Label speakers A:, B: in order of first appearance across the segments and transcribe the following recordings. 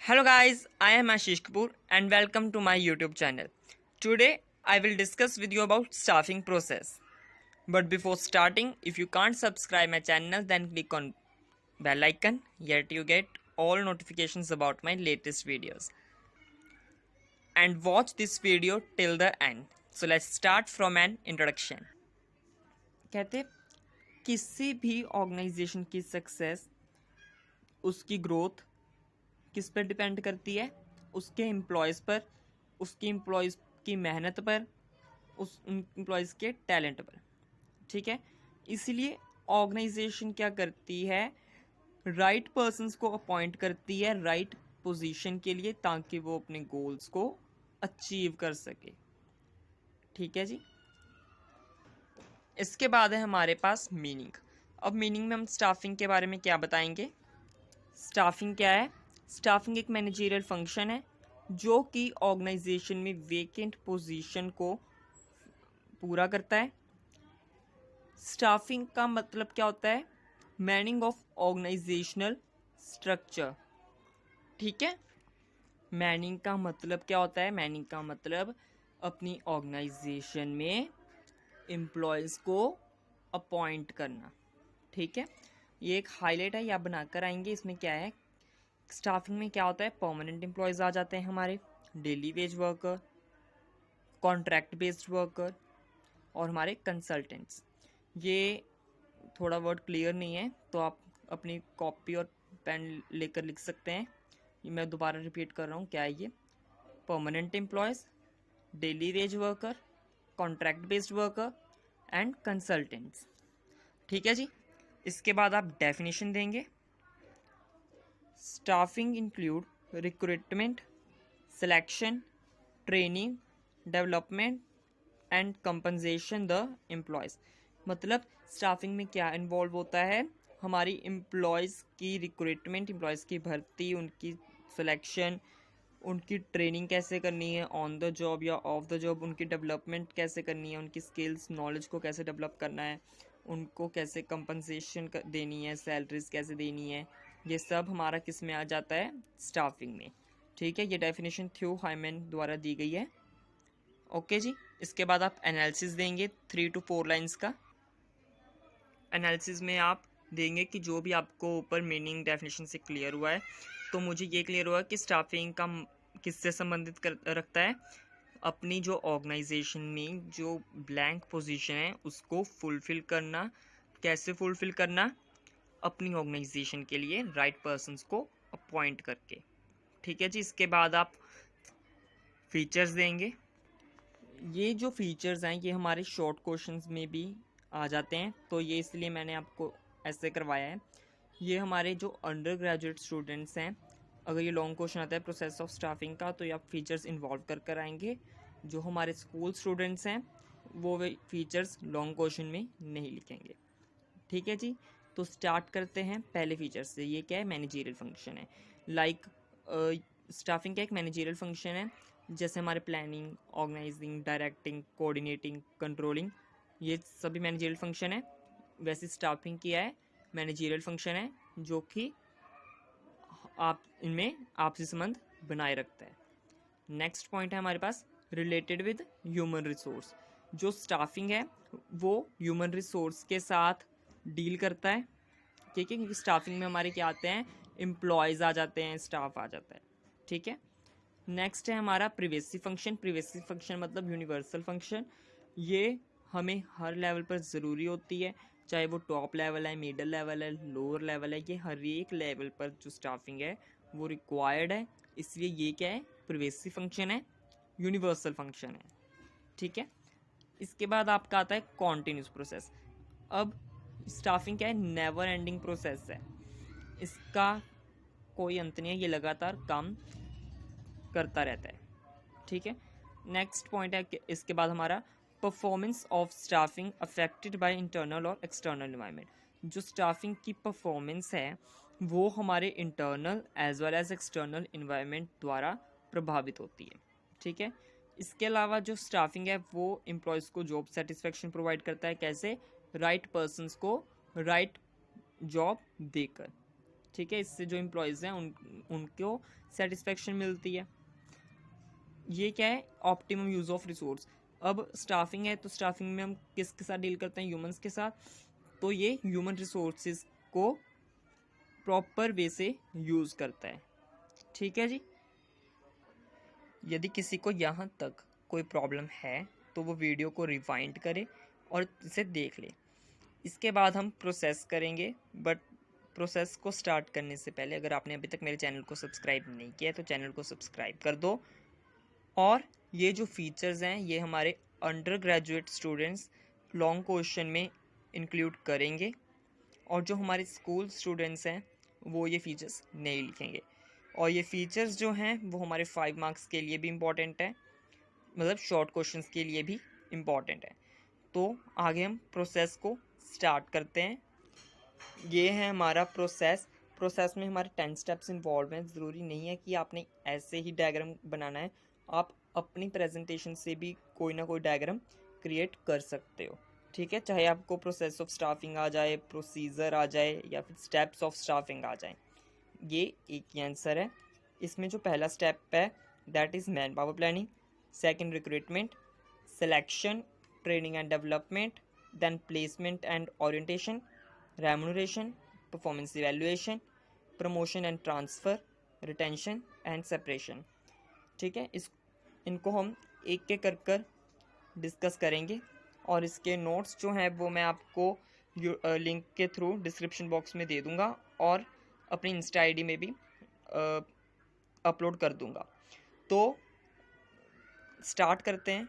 A: Hello guys, I am Ashish Kapoor and welcome to my YouTube channel. Today I will discuss with you about staffing process. But before starting, if you can't subscribe my channel then click on bell icon, yet you get all notifications about my latest videos. And watch this video till the end. So let's start from an introduction. कहते किसी भी organisation की success उसकी growth किस पर depend करती है? उसके एम्प्लॉयज़ पर, उसकी एम्प्लॉयज़ की मेहनत पर, उस एम्प्लॉयज़ के टैलेंट पर। ठीक है, इसलिए ऑर्गेनाइजेशन क्या करती है? राइट पर्सन्स को अपॉइंट करती है राइट पोजीशन के लिए, ताकि वो अपने गोल्स को अचीव कर सके। ठीक है जी। इसके बाद है हमारे पास मीनिंग। अब मीनिंग में हम स्टाफिंग के बारे में क्या बताएंगे? स्टाफिंग क्या है? स्टाफिंग एक मैनेजरियल फंक्शन है जो कि ऑर्गेनाइजेशन में वेकेंट पोजीशन को पूरा करता है। स्टाफिंग का मतलब क्या होता है? Manning of organisational structure. ठीक है, मैनिंग का मतलब क्या होता है? मैनिंग का मतलब अपनी ऑर्गेनाइजेशन में एम्प्लॉयज़ को अपॉइंट करना। ठीक है, ये एक हाईलाइट है, या बनाकर आएंगे। इसमें क्या है? स्टाफिंग में क्या होता है? परमानेंट एम्प्लॉयज़ आ जाते हैं हमारे, daily veg worker, contract based worker और हमारे कंसल्टेंट्स। ये थोड़ा वर्ड क्लियर नहीं है तो आप अपनी कॉपी और पेन लेकर लिख सकते हैं। मैं दोबारा रिपीट कर रहा हूँ, क्या है ये? Permanent employees, daily veg worker, contract based worker and consultants. ठीक है जी। इसके बाद आप डेफिनेशन देंगे। Staffing include recruitment, selection, training, development and compensation the employees. मतलब स्टाफिंग में क्या इन्वॉल्व होता है? हमारी एम्प्लॉयज़ की रिक्रूटमेंट, एम्प्लॉयज़ की भर्ती, उनकी सिलेक्शन, उनकी ट्रेनिंग कैसे करनी है ऑन द जॉब या ऑफ द जॉब, उनकी डेवलपमेंट कैसे करनी है, उनकी स्किल्स नॉलेज को कैसे डेवलप करना है, उनको कैसे कंपनसेशन देनी है, सैलरीज कैसे देनी है, ये सब हमारा किस में आ जाता है? स्टाफिंग में। ठीक है, ये डेफिनेशन थ्यू हाइमन द्वारा दी गई है। ओके जी। इसके बाद आप एनालिसिस देंगे 3 to 4 लाइंस का। एनालिसिस में आप देंगे कि जो भी आपको ऊपर मीनिंग डेफिनेशन से क्लियर हुआ है, तो मुझे ये क्लियर हुआ कि स्टाफिंग का किससे संबंधित रखता है? अपनी जो ऑर्गेनाइजेशन में जो ब्लैंक पोजीशन है उसको फुलफिल करना। कैसे फुलफिल करना? अपनी ऑर्गेनाइजेशन के लिए राइट पर्सन्स को अपॉइंट करके। ठीक है जी। इसके बाद आप फीचर्स देंगे। ये जो फीचर्स हैं ये हमारे शॉर्ट क्वेश्चंस में भी आ जाते हैं, तो ये इसलिए मैंने आपको ऐसे करवाया है। ये हमारे जो अंडर ग्रेजुएट स्टूडेंट्स हैं, अगर ये लॉन्ग क्वेश्चन आता है प्रोसेस ऑफ स्टाफिंग का, तो ये आप फीचर्स इन्वॉल्व कर आएंगे। जो हमारे स्कूल स्टूडेंट्स हैं वो वे फीचर्स लॉन्ग क्वेश्चन में नहीं लिखेंगे। ठीक है जी। तो स्टार्ट करते हैं पहले फीचर से। ये क्या है? मैनेजरियल फंक्शन है। लाइक स्टाफिंग का एक मैनेजरियल फंक्शन है, जैसे हमारे planning, organising, directing, coordinating, controlling, ये सभी मैनेजरियल फंक्शन है। वैसे स्टाफिंग किया है मैनेजरियल फंक्शन है जो कि आप इनमें आपसी संबंध बनाए रखता है। नेक्स्ट पॉइंट है हमारे पास रिलेटेड विद ह्यूमन रिसोर्स। जो स्टाफिंग है वो ह्यूमन रिसोर्स के साथ डील करता है। ठीक है, क्योंकि स्टाफिंग में हमारे क्या आते हैं? एम्प्लॉयज़ आ जाते हैं, स्टाफ आ जाता है। ठीक है। नेक्स्ट है हमारा प्रिवेसी फंक्शन। प्रिवेसी फंक्शन मतलब यूनिवर्सल फंक्शन। ये हमें हर लेवल पर ज़रूरी होती है, चाहे वो टॉप लेवल है, मिडल लेवल है, लोअर लेवल है। ये हर एक लेवल पर जो स्टाफिंग है वो रिक्वायर्ड है, इसलिए ये क्या है? प्रिवेसी फंक्शन है, यूनिवर्सल फंक्शन है। ठीक है। इसके बाद आपका आता है कॉन्टिन्यूस प्रोसेस। अब स्टाफिंग क्या है? नेवर एंडिंग प्रोसेस है, इसका कोई अंत नहीं है, ये लगातार काम करता रहता है। ठीक है। नेक्स्ट पॉइंट है कि इसके बाद हमारा performance of staffing affected by internal और एक्सटर्नल इन्वायरमेंट। जो स्टाफिंग की परफॉर्मेंस है वो हमारे internal as well as external environment द्वारा प्रभावित होती है। ठीक है। इसके अलावा जो स्टाफिंग है वो एम्प्लॉयज़ को जॉब सेटिस्फेक्शन प्रोवाइड करता है। कैसे? राइट पर्सन्स को राइट जॉब देकर। ठीक है, इससे जो एम्प्लॉयज़ हैं उनको सेटिस्फेक्शन मिलती है। ये क्या है, ऑप्टिमम यूज़ ऑफ रिसोर्स। अब स्टाफिंग है तो स्टाफिंग में हम किसके साथ डील करते हैं, ह्यूमंस के साथ, तो ये ह्यूमन रिसोर्सेज को प्रॉपर वे से यूज़ करता है। ठीक है जी। यदि किसी को यहाँ तक कोई प्रॉब्लम है तो वो वीडियो को रिवाइंड करे और इसे देख ले। इसके बाद हम प्रोसेस करेंगे, बट प्रोसेस को स्टार्ट करने से पहले अगर आपने अभी तक मेरे चैनल को सब्सक्राइब नहीं किया है तो चैनल को सब्सक्राइब कर दो। और ये जो फीचर्स हैं ये हमारे under graduate students long question में इंक्लूड करेंगे, और जो हमारे स्कूल स्टूडेंट्स हैं वो ये फीचर्स नहीं लिखेंगे। और ये फीचर्स जो हैं वो हमारे 5 मार्क्स के लिए भी इम्पॉर्टेंट है, मतलब शॉर्ट क्वेश्चंस के लिए भी इम्पॉर्टेंट है। तो आगे हम प्रोसेस को स्टार्ट करते हैं। ये है हमारा प्रोसेस में हमारे 10 स्टेप्स इन्वॉल्व हैं। ज़रूरी नहीं है कि आपने ऐसे ही डायग्राम बनाना है, आप अपनी प्रेजेंटेशन से भी कोई ना कोई डायग्राम क्रिएट कर सकते हो। ठीक है, चाहे आपको प्रोसेस ऑफ स्टाफिंग आ जाए, प्रोसीजर आ जाए, या फिर स्टेप्स ऑफ स्टाफिंग आ जाए, ये एक ही आंसर है। इसमें जो पहला स्टेप है that is manpower planning, second recruitment, selection, training and development, then placement and orientation, remuneration, performance evaluation, promotion and transfer, retention and separation. ठीक है, इनको हम एक एक कर डिस्कस करेंगे, और इसके नोट्स जो हैं वो मैं आपको लिंक के थ्रू डिस्क्रिप्शन बॉक्स में दे दूंगा और अपनी इंस्टा आईडी में भी अपलोड कर दूंगा। तो स्टार्ट करते हैं।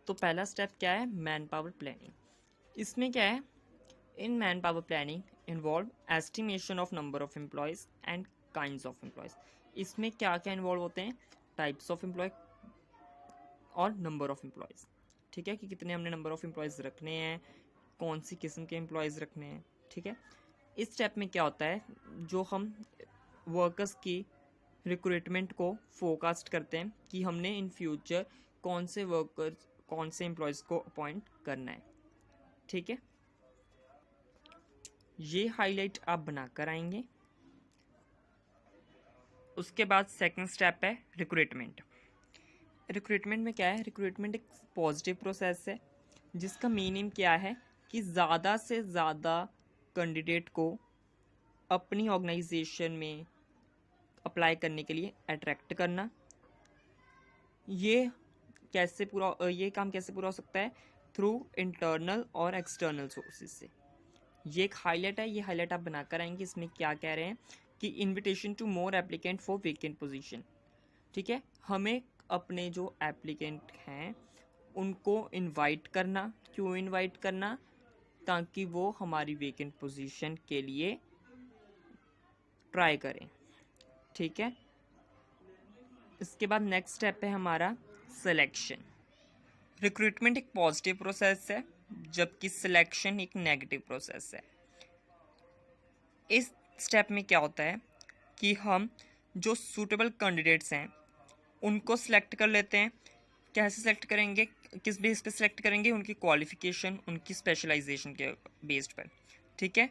A: तो पहला स्टेप क्या है, मैन पावर प्लानिंग। इसमें क्या है, in man power planning involve estimation of number of employees and kinds of employees. इसमें क्या क्या इन्वॉल्व होते हैं, टाइप्स ऑफ एम्प्लॉय और नंबर ऑफ एम्प्लॉयज़। ठीक है, कि कितने हमने नंबर ऑफ एम्प्लॉयज़ रखने हैं, कौन सी किस्म के एम्प्लॉयज़ रखने हैं। ठीक है, इस स्टेप में क्या होता है, जो हम वर्कर्स की रिक्रूटमेंट को फोरकास्ट करते हैं कि हमने इन फ्यूचर कौन से वर्कर्स, कौन से एम्प्लॉयज़ को अपॉइंट करना है। ठीक है, ये हाईलाइट आप बनाकर आएंगे। उसके बाद सेकंड स्टेप है रिक्रूटमेंट। रिक्रूटमेंट में क्या है, रिक्रूटमेंट एक पॉजिटिव प्रोसेस है जिसका मीनिंग क्या है कि ज़्यादा से ज़्यादा कैंडिडेट को अपनी ऑर्गेनाइजेशन में अप्लाई करने के लिए अट्रैक्ट करना। ये काम कैसे पूरा हो सकता है, थ्रू इंटरनल और एक्सटर्नल सोर्सेज से। ये एक हाईलाइट है, ये हाईलाइट आप बनाकर आएंगे। इसमें क्या कह रहे हैं कि invitation to more applicant for vacant position. ठीक है, हमें अपने जो एप्लीकेंट हैं उनको इनवाइट करना। क्यों इनवाइट करना, ताकि वो हमारी वेकेंट पोजीशन के लिए ट्राई करें। ठीक है, इसके बाद नेक्स्ट स्टेप है हमारा सिलेक्शन। रिक्रूटमेंट एक पॉजिटिव प्रोसेस है जबकि सिलेक्शन एक नेगेटिव प्रोसेस है। इस स्टेप में क्या होता है कि हम जो सूटेबल कैंडिडेट्स हैं उनको सिलेक्ट कर लेते हैं। कैसे सिलेक्ट करेंगे, किस बेस पे सिलेक्ट करेंगे, उनकी क्वालिफिकेशन, उनकी स्पेशलाइजेशन के बेस्ड पर। ठीक है,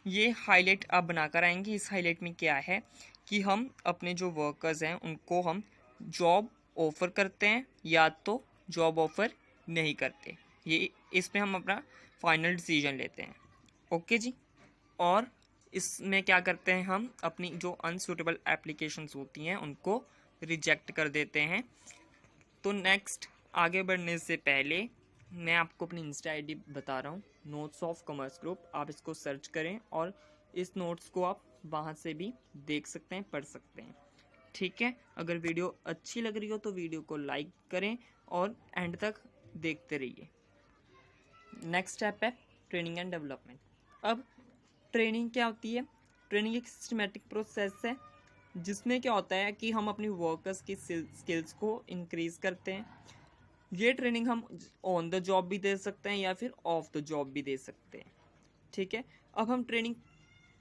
A: ये हाईलाइट आप बनाकर आएंगे। इस हाईलाइट में क्या है कि हम अपने जो वर्कर्स हैं उनको हम जॉब ऑफ़र करते हैं या तो जॉब ऑफ़र नहीं करते। ये इसमें हम अपना फाइनल डिसीजन लेते हैं। ओके जी। और इसमें क्या करते हैं, हम अपनी जो अनसूटेबल एप्लीकेशंस होती हैं उनको रिजेक्ट कर देते हैं। तो नेक्स्ट आगे बढ़ने से पहले मैं आपको अपनी इंस्टा आईडी बता रहा हूँ, नोट्स ऑफ कॉमर्स ग्रुप। आप इसको सर्च करें और इस नोट्स को आप वहाँ से भी देख सकते हैं, पढ़ सकते हैं। ठीक है, अगर वीडियो अच्छी लग रही हो तो वीडियो को लाइक करें और एंड तक देखते रहिए। नेक्स्ट स्टेप है ट्रेनिंग एंड डेवलपमेंट। अब ट्रेनिंग क्या होती है, ट्रेनिंग एक सिस्टमेटिक प्रोसेस है जिसमें क्या होता है कि हम अपनी वर्कर्स की स्किल्स को इंक्रीज़ करते हैं। ये ट्रेनिंग हम ऑन द जॉब भी दे सकते हैं या फिर ऑफ द जॉब भी दे सकते हैं। ठीक है, अब हम ट्रेनिंग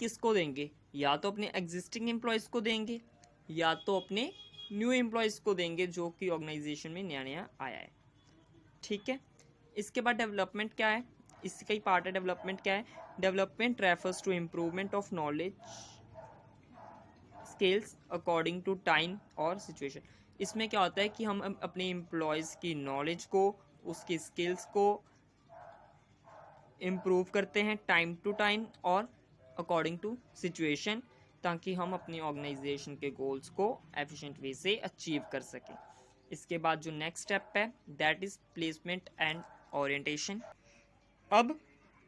A: किसको देंगे, या तो अपने एग्जिस्टिंग एम्प्लॉयज़ को देंगे या तो अपने न्यू एम्प्लॉयज़ को देंगे जो कि ऑर्गेनाइजेशन में नया नया आया है। ठीक है, इसके बाद डेवलपमेंट क्या है, इसका ही पार्ट है डेवलपमेंट। क्या है development? Refers to improvement of knowledge skills according to time और सिचुएशन। इसमें क्या होता है कि हम अपने एम्प्लॉयज़ की नॉलेज को, उसकी स्किल्स को इम्प्रूव करते हैं टाइम टू टाइम और अकॉर्डिंग टू सिचुएशन, ताकि हम अपनी ऑर्गेनाइजेशन के गोल्स को एफिशिएंट वे से अचीव कर सकें। इसके बाद जो नेक्स्ट स्टेप है that is placement and orientation. अब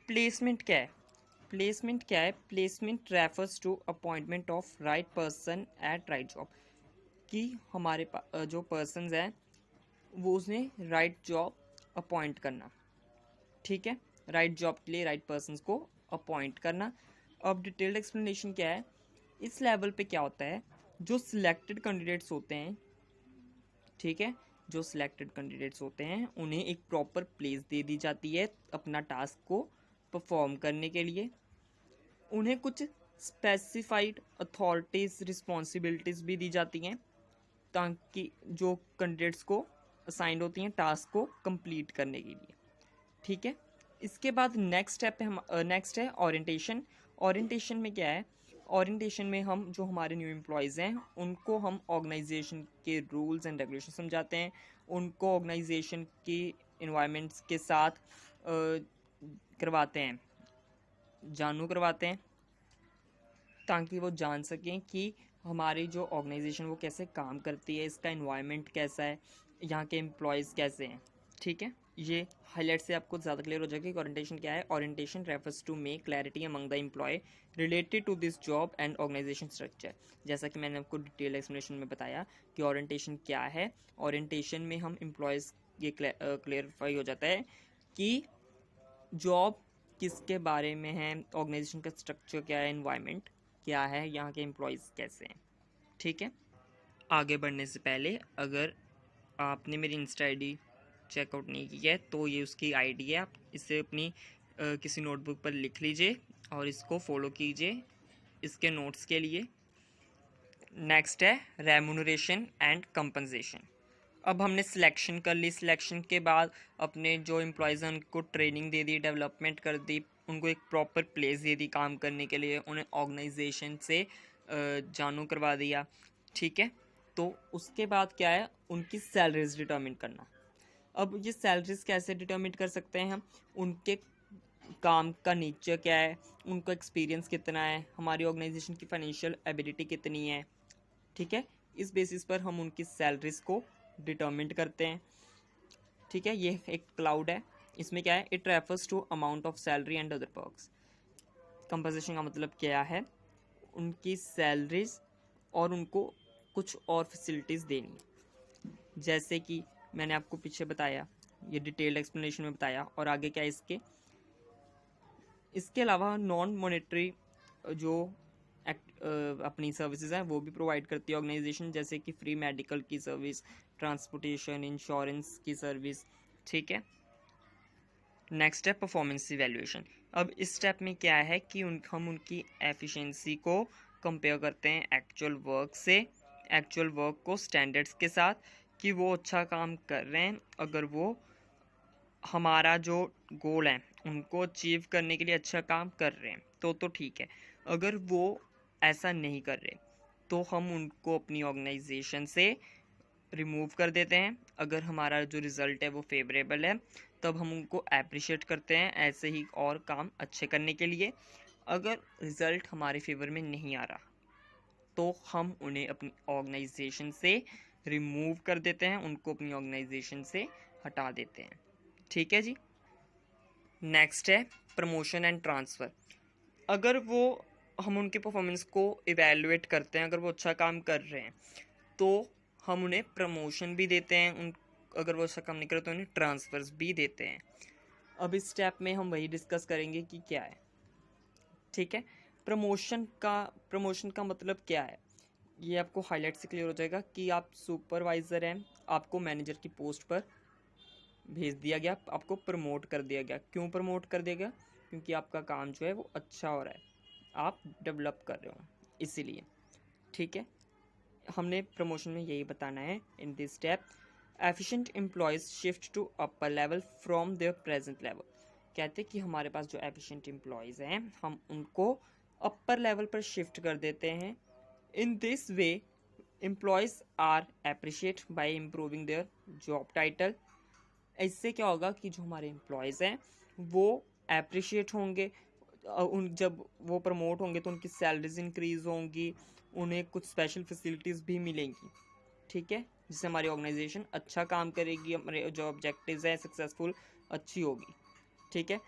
A: प्लेसमेंट क्या है? Placement refers to appointment of right person at right job. कि हमारे जो पर्सन्स हैं वो उसने राइट जॉब अपॉइंट करना, ठीक है, राइट जॉब के लिए राइट पर्सन्स को अपॉइंट करना। अब डिटेल्ड एक्सप्लेनेशन क्या है? इस लेवल पे क्या होता है, जो सिलेक्टेड कैंडिडेट्स होते हैं, ठीक है, जो सिलेक्टेड कैंडिडेट्स होते हैं उन्हें एक प्रॉपर प्लेस दे दी जाती है अपना टास्क को परफॉर्म करने के लिए। उन्हें कुछ स्पेसिफाइड अथॉरिटीज़ रिस्पॉन्सिबिलिटीज़ भी दी जाती हैं ताकि जो कैंडिडेट्स को असाइंड होती हैं टास्क को कंप्लीट करने के लिए, ठीक है। इसके बाद नेक्स्ट है ओरिएंटेशन। ओरिएंटेशन में क्या है? ओरिएंटेशन में हम जो हमारे न्यू एम्प्लॉयज़ हैं उनको हम ऑर्गेनाइजेशन के रूल्स एंड रेगुलेशन समझाते हैं, उनको ऑर्गेनाइजेशन की इन्वायरमेंट्स के साथ करवाते हैं, करवाते हैं, ताकि वो जान सकें कि हमारी जो ऑर्गेनाइजेशन वो कैसे काम करती है, इसका इन्वायरमेंट कैसा है, यहाँ के एम्प्लॉयज़ कैसे हैं, ठीक है। ये हाईलाइट से आपको ज़्यादा क्लियर हो जाएगा कि ओरिएंटेशन क्या है। Orientation refers to make clarity among the employee related to this job and organisation structure. जैसा कि मैंने आपको डिटेल एक्सप्लेनेशन में बताया कि ओरिएंटेशन क्या है। ओरिएंटेशन में हम एम्प्लॉयज़ ये क्लियरफाई हो जाता है कि जॉब किसके बारे में है, ऑर्गेनाइजेशन का स्ट्रक्चर क्या है, एनवायरनमेंट क्या है, यहाँ के एम्प्लॉयज़ कैसे हैं, ठीक है। आगे बढ़ने से पहले अगर आपने मेरी इंस्टा आई चेकआउट नहीं की है तो ये उसकी आईडी है, आप इसे अपनी किसी नोटबुक पर लिख लीजिए और इसको फॉलो कीजिए इसके नोट्स के लिए। नेक्स्ट है रेम्यूनरेशन एंड कंपनसेशन। अब हमने सिलेक्शन कर ली, सिलेक्शन के बाद अपने जो एम्प्लॉयज़ हैं उनको ट्रेनिंग दे दी, डेवलपमेंट कर दी, उनको एक प्रॉपर प्लेस दे दी काम करने के लिए, उन्हें ऑर्गेनाइजेशन से जानू करवा दिया, ठीक है। तो उसके बाद क्या है, उनकी सैलरीज डिटर्मिन करना। अब ये सैलरीज कैसे डिटर्मिन कर सकते हैं हम? उनके काम का नेचर क्या है, उनका एक्सपीरियंस कितना है, हमारी ऑर्गेनाइजेशन की फाइनेंशियल एबिलिटी कितनी है, ठीक है। इस बेसिस पर हम उनकी सैलरीज को डिटर्मिन करते हैं, ठीक है। ये एक क्लाउड है, इसमें क्या है, it refers to amount of salary and other perks. Compensation का मतलब क्या है, उनकी सैलरीज और उनको कुछ और फैसिलिटीज़ देनी, जैसे कि मैंने आपको पीछे बताया, ये डिटेल्ड एक्सप्लेनेशन में बताया। और आगे क्या है इसके अलावा नॉन मॉनेटरी जो अपनी सर्विसेज हैं वो भी प्रोवाइड करती है ऑर्गेनाइजेशन, जैसे कि फ्री मेडिकल की सर्विस, ट्रांसपोर्टेशन, इंश्योरेंस की सर्विस, ठीक है। नेक्स्ट है परफॉर्मेंस इवैल्यूएशन। अब इस स्टेप में क्या है कि हम उनकी एफिशिएंसी को कंपेयर करते हैं एक्चुअल वर्क से, एक्चुअल वर्क को स्टैंडर्ड्स के साथ, कि वो अच्छा काम कर रहे हैं। अगर वो हमारा जो गोल है उनको अचीव करने के लिए अच्छा काम कर रहे हैं तो ठीक है। अगर वो ऐसा नहीं कर रहे तो हम उनको अपनी ऑर्गेनाइजेशन से रिमूव कर देते हैं। अगर हमारा जो रिज़ल्ट है वो फेवरेबल है तब हम उनको अप्रिशिएट करते हैं ऐसे ही और काम अच्छे करने के लिए। अगर रिज़ल्ट हमारे फेवर में नहीं आ रहा तो हम उन्हें अपनी ऑर्गेनाइजेशन से रिमूव कर देते हैं, उनको अपनी ऑर्गेनाइजेशन से हटा देते हैं, ठीक है जी। नेक्स्ट है प्रमोशन एंड ट्रांसफ़र। अगर वो हम उनके परफॉर्मेंस को इवैल्यूएट करते हैं, अगर वो अच्छा काम कर रहे हैं तो हम उन्हें प्रमोशन भी देते हैं, अगर वो अच्छा काम नहीं करे तो उन्हें ट्रांसफ़र्स भी देते हैं। अब इस स्टेप में हम वही डिस्कस करेंगे कि क्या है, ठीक है। प्रमोशन का मतलब क्या है, ये आपको हाईलाइट से क्लियर हो जाएगा कि आप सुपरवाइज़र हैं, आपको मैनेजर की पोस्ट पर भेज दिया गया, आपको प्रमोट कर दिया गया। क्यों प्रमोट कर दिया गया? क्योंकि आपका काम जो है वो अच्छा हो रहा है, आप डेवलप कर रहे हो, इसीलिए, ठीक है। हमने प्रमोशन में यही बताना है in this step. Efficient employees shift to upper level from their present level. कहते कि हमारे पास जो एफिशिएंट एम्प्लॉयज़ हैं हम उनको अपर लेवल पर शिफ्ट कर देते हैं। In this way employees are appreciate by improving their job title. इससे क्या होगा कि जो हमारे एम्प्लॉयज़ हैं वो अप्रिशिएट होंगे, उन जब वो प्रमोट होंगे तो उनकी सैलरीज इंक्रीज होंगी, उन्हें कुछ स्पेशल फैसिलिटीज़ भी मिलेंगी, ठीक है, जिससे हमारी ऑर्गेनाइजेशन अच्छा काम करेगी, हमारे जो ऑब्जेक्टिव्स हैं सक्सेसफुल अच्छी होगी, ठीक है।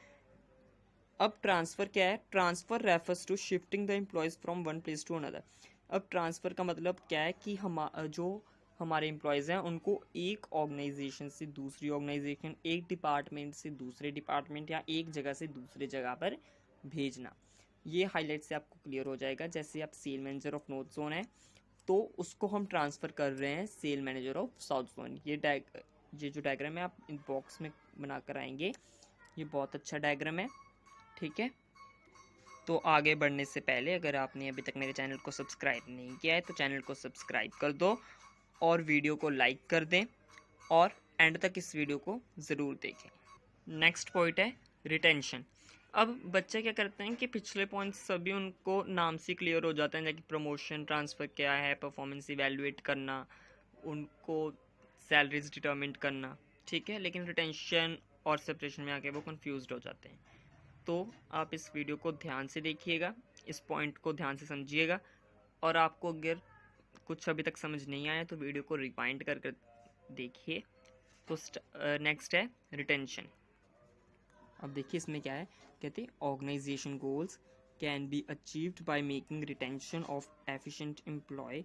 A: अब ट्रांसफ़र क्या है? Transfer refers to shifting the employees from one place to another. अब ट्रांसफ़र का मतलब क्या है कि जो हमारे एम्प्लॉयज़ हैं उनको एक ऑर्गेनाइजेशन से दूसरी ऑर्गेनाइजेशन, एक डिपार्टमेंट से दूसरे डिपार्टमेंट या एक जगह से दूसरे जगह पर भेजना। ये हाईलाइट से आपको क्लियर हो जाएगा। जैसे आप sale manager of north zone है तो उसको हम ट्रांसफ़र कर रहे हैं sale manager of south zone. ये जो डायग्राम है आप इन बॉक्स में बना कर आएंगे, ये बहुत अच्छा डायग्राम है, ठीक है। तो आगे बढ़ने से पहले अगर आपने अभी तक मेरे चैनल को सब्सक्राइब नहीं किया है तो चैनल को सब्सक्राइब कर दो और वीडियो को लाइक कर दें और एंड तक इस वीडियो को ज़रूर देखें। नेक्स्ट पॉइंट है रिटेंशन। अब बच्चे क्या करते हैं कि पिछले पॉइंट्स सभी उनको नाम से क्लियर हो जाते हैं, जैसे प्रमोशन, ट्रांसफ़र क्या है, परफॉर्मेंस इवेलुएट करना, उनको सैलरीज डिटरमिन करना, ठीक है, लेकिन रिटेंशन और सेपरेशन में आके वो कंफ्यूज्ड हो जाते हैं। तो आप इस वीडियो को ध्यान से देखिएगा, इस पॉइंट को ध्यान से समझिएगा, और आपको अगर कुछ अभी तक समझ नहीं आया तो वीडियो को रिवाइंड कर कर देखिए। तो नेक्स्ट है रिटेंशन। अब देखिए इसमें क्या है, कहते हैं organisation goals can be achieved by making retention of efficient employee.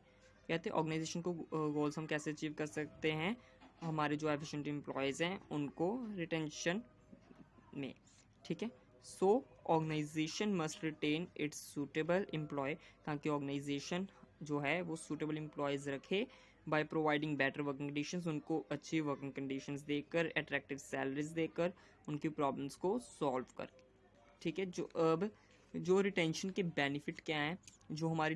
A: कहते हैं ऑर्गेनाइजेशन को गोल्स हम कैसे अचीव कर सकते हैं, हमारे जो एफिशिएंट एम्प्लॉयज़ हैं उनको रिटेंशन में, ठीक है। So organization must retain its suitable employ, ताकि ऑर्गेनाइजेशन जो है वो सूटेबल एम्प्लॉयज़ रखे by providing better working conditions, उनको अच्छी वर्किंग कंडीशंस देकर, अट्रैक्टिव सैलरीज देकर, उनकी प्रॉब्लम्स को सॉल्व करके, ठीक है। जो रिटेंशन के बेनिफिट क्या हैं, जो हमारी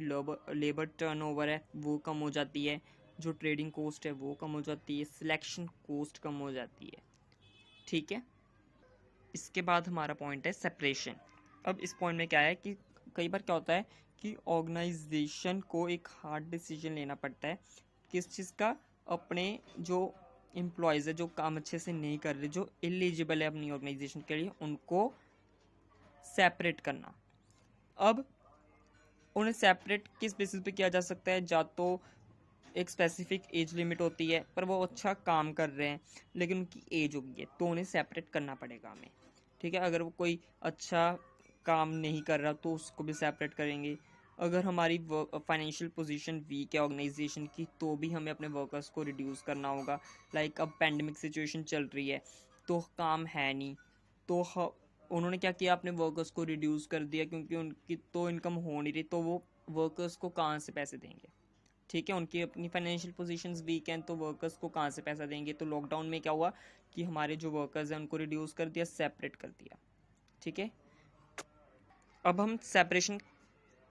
A: लेबर टर्नओवर है वो कम हो जाती है, जो ट्रेडिंग कॉस्ट है वो कम हो जाती है, सिलेक्शन कॉस्ट कम हो जाती है, ठीक है। इसके बाद हमारा पॉइंट है सेपरेशन। अब इस पॉइंट में क्या है कि कई बार क्या होता है कि ऑर्गेनाइजेशन को एक हार्ड डिसीजन लेना पड़ता है, किस चीज़ का, अपने जो एम्प्लॉयज़ है जो काम अच्छे से नहीं कर रहे, जो एलिजिबल है अपनी ऑर्गेनाइजेशन के लिए, उनको सेपरेट करना। अब उन्हें सेपरेट किस बेसिस पे किया जा सकता है, या तो एक स्पेसिफिक एज लिमिट होती है पर वो अच्छा काम कर रहे हैं लेकिन उनकी एज हो गई है तो उन्हें सेपरेट करना पड़ेगा हमें, ठीक है। अगर वो कोई अच्छा काम नहीं कर रहा तो उसको भी सेपरेट करेंगे। अगर हमारी फाइनेंशियल पोजीशन वीक है ऑर्गेनाइजेशन की तो भी हमें अपने वर्कर्स को रिड्यूस करना होगा। लाइक अब पेंडेमिक सिचुएशन चल रही है तो काम है नहीं, तो उन्होंने क्या किया, अपने वर्कर्स को रिड्यूस कर दिया क्योंकि उनकी तो इनकम हो नहीं रही, तो वो वर्कर्स को कहाँ से पैसे देंगे, ठीक है। उनकी अपनी फाइनेंशियल पोजीशंस वीक हैं तो वर्कर्स को कहाँ से पैसा देंगे। तो लॉकडाउन में क्या हुआ कि हमारे जो वर्कर्स हैं उनको रिड्यूस कर दिया, सेपरेट कर दिया, ठीक है। अब हम सेपरेशन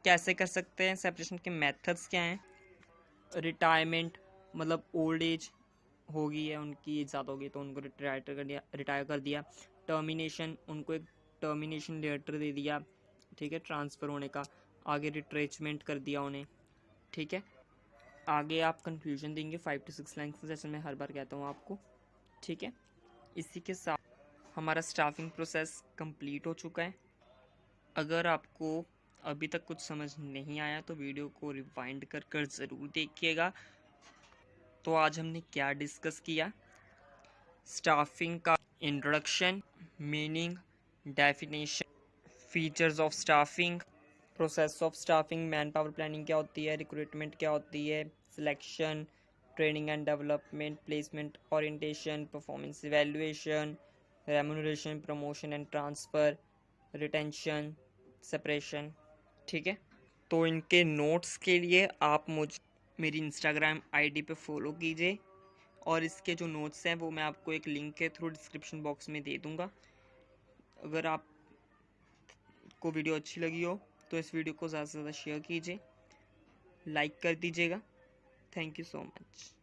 A: कैसे कर सकते हैं, सेपरेशन के मेथड्स क्या हैं। रिटायरमेंट, मतलब ओल्ड एज हो गई है, उनकी एज ज़्यादा हो गई तो उनको रिटायर कर दिया। टर्मिनेशन, उनको एक टर्मिनेशन लेटर दे दिया, ठीक है, ट्रांसफ़र होने का। आगे रिट्रेचमेंट कर दिया उन्हें, ठीक है। आगे आप कंक्लूजन देंगे 5 to 6 लाइन्स, जैसे मैं हर बार कहता हूँ आपको, ठीक है। इसी के साथ हमारा स्टाफिंग प्रोसेस कंप्लीट हो चुका है। अगर आपको अभी तक कुछ समझ नहीं आया तो वीडियो को रिवाइंड कर कर ज़रूर देखिएगा। तो आज हमने क्या डिस्कस किया, स्टाफिंग का introduction, meaning, definition, features of staffing, process of staffing, man power planning क्या होती है, रिक्रूटमेंट क्या होती है, selection, training and development, placement orientation, performance evaluation, remuneration, promotion and transfer, retention, separation, ठीक है। तो इनके नोट्स के लिए आप मेरी इंस्टाग्राम आईडी पे फॉलो कीजिए और इसके जो नोट्स हैं वो मैं आपको एक लिंक के थ्रू डिस्क्रिप्शन बॉक्स में दे दूँगा। अगर आपको वीडियो अच्छी लगी हो तो इस वीडियो को ज़्यादा से ज़्यादा शेयर कीजिए, लाइक कर दीजिएगा। Thank you so much.